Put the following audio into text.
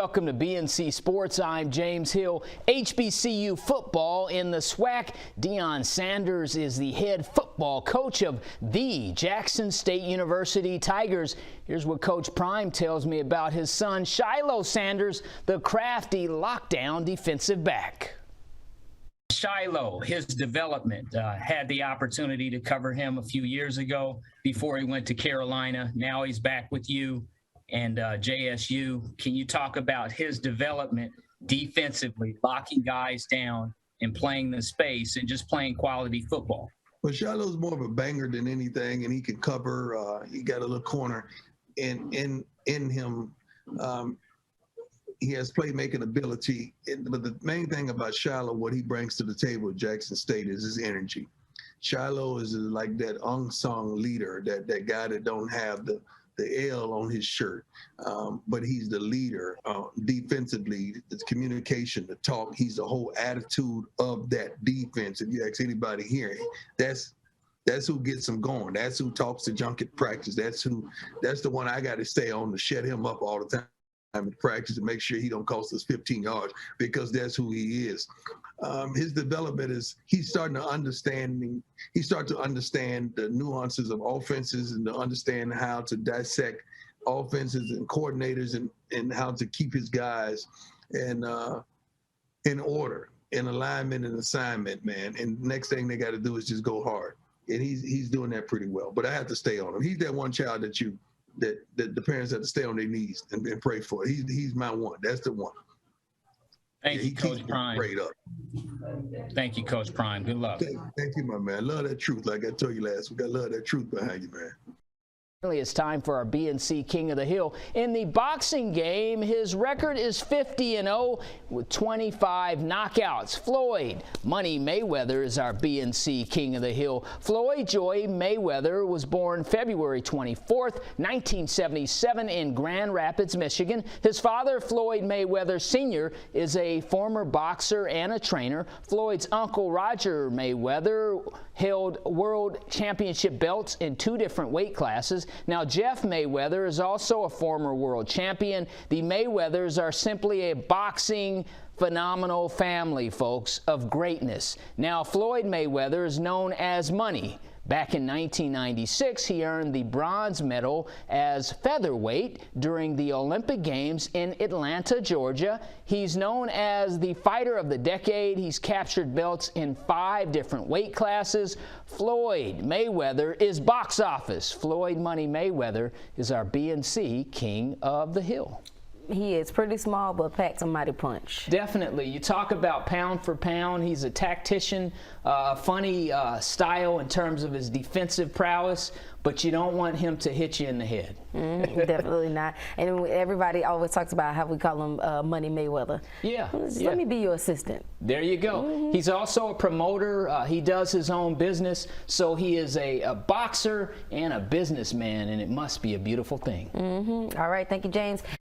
welcome to BNC Sports. I'm James Hill. HBCU football in the SWAC. Deion Sanders is the head football coach of the Jackson State University Tigers. Here's what Coach Prime tells me about his son, Shiloh Sanders, the crafty lockdown defensive back. Shiloh, his development, had the opportunity to cover him a few years ago before he went to Carolina. Now he's back with you and JSU. Can you talk about his development defensively, locking guys down and playing the space and just playing quality football? Well, Shiloh's more of a banger than anything, and he can cover. He got a little corner in him. He has playmaking ability, but the main thing about Shiloh, what he brings to the table at Jackson State, is his energy. Shiloh is like that unsung leader, that guy that don't have the L on his shirt, but he's the leader defensively. The communication, the talk, he's the whole attitude of that defense. If you ask anybody here, that's who gets him going. That's who talks to junk at practice. That's the one I got to stay on to shut him up all the time in practice to make sure he don't cost us 15 yards, because that's who he is. His development is he's starting to understand the nuances of offenses and to understand how to dissect offenses and coordinators and how to keep his guys in order, in alignment and assignment, man. And next thing they got to do is just go hard. And he's doing that pretty well. But I have to stay on him. He's that one child that the parents have to stay on their knees and pray for. He's my one. That's the one. Thank you, Coach Prime. Thank you, Coach Prime. Good luck. Thank you, my man. I love that truth. Like I told you last week, I love that truth behind you, man. It's time for our BNC King of the Hill. In the boxing game, his record is 50-0 with 25 knockouts. Floyd Money Mayweather is our BNC King of the Hill. Floyd Joy Mayweather was born February 24th, 1977 in Grand Rapids, Michigan. His father, Floyd Mayweather Sr., is a former boxer and a trainer. Floyd's uncle, Roger Mayweather, held world championship belts in 2 different weight classes. Now, Jeff Mayweather is also a former world champion. The Mayweathers are simply a boxing phenomenal family, folks, of greatness. Now, Floyd Mayweather is known as Money. Back in 1996, he earned the bronze medal as featherweight during the Olympic Games in Atlanta, Georgia. He's known as the fighter of the decade. He's captured belts in 5 different weight classes. Floyd Mayweather is box office. Floyd Money Mayweather is our BNC King of the Hill. He is pretty small, but packs a mighty punch. Definitely. You talk about pound for pound. He's a tactician, funny style in terms of his defensive prowess, but you don't want him to hit you in the head. Definitely not. And everybody always talks about how we call him Money Mayweather. Yeah. Let me be your assistant. There you go. He's also a promoter. He does his own business, so he is a boxer and a businessman, and it must be a beautiful thing. All right. Thank you, James.